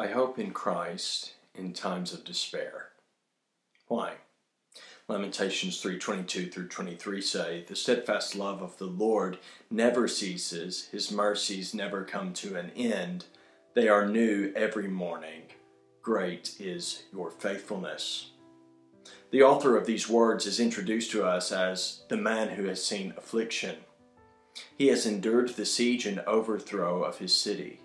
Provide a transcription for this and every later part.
I hope in Christ in times of despair. Why? Lamentations 3:22 through 23 say, "The steadfast love of the Lord never ceases, His mercies never come to an end. They are new every morning. Great is your faithfulness." The author of these words is introduced to us as the man who has seen affliction. He has endured the siege and overthrow of his city.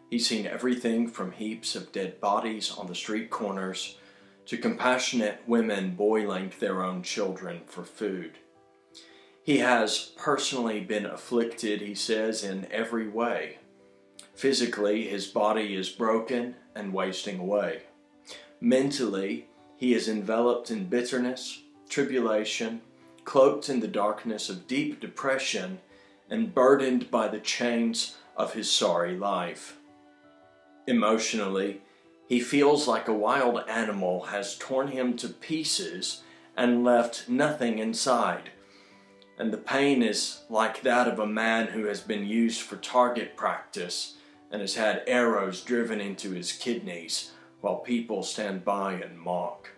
He's seen everything from heaps of dead bodies on the street corners to compassionate women boiling their own children for food. He has personally been afflicted, he says, in every way. Physically, his body is broken and wasting away. Mentally, he is enveloped in bitterness, tribulation, cloaked in the darkness of deep depression, and burdened by the chains of his sorry life. Emotionally, he feels like a wild animal has torn him to pieces and left nothing inside. And the pain is like that of a man who has been used for target practice and has had arrows driven into his kidneys while people stand by and mock.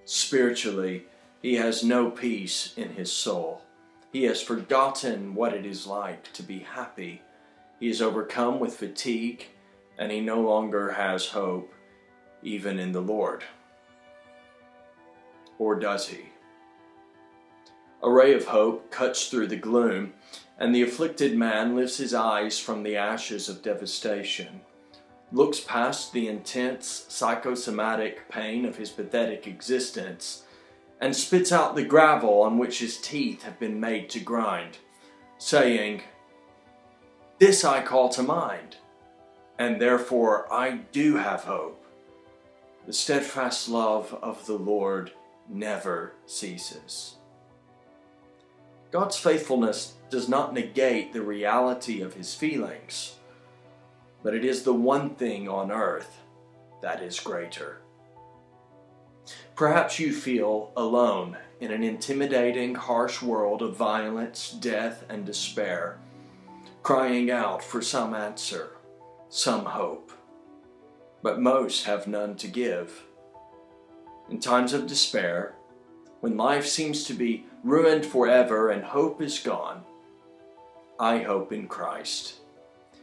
Spiritually, he has no peace in his soul. He has forgotten what it is like to be happy. He is overcome with fatigue, and he no longer has hope, even in the Lord. Or does he? A ray of hope cuts through the gloom, and the afflicted man lifts his eyes from the ashes of devastation, looks past the intense psychosomatic pain of his pathetic existence, and spits out the gravel on which his teeth have been made to grind, saying, "This I call to mind, and therefore I do have hope. The steadfast love of the Lord never ceases." God's faithfulness does not negate the reality of His feelings, but it is the one thing on earth that is greater. Perhaps you feel alone in an intimidating, harsh world of violence, death, and despair, crying out for some answer, some hope. But most have none to give. In times of despair, when life seems to be ruined forever and hope is gone, I hope in Christ.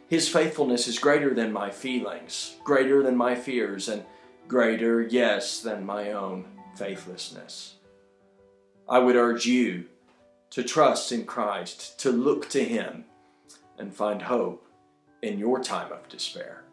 His faithfulness is greater than my feelings, greater than my fears, and greater, yes, than my own faithlessness. I would urge you to trust in Christ, to look to Him, and find hope in your time of despair.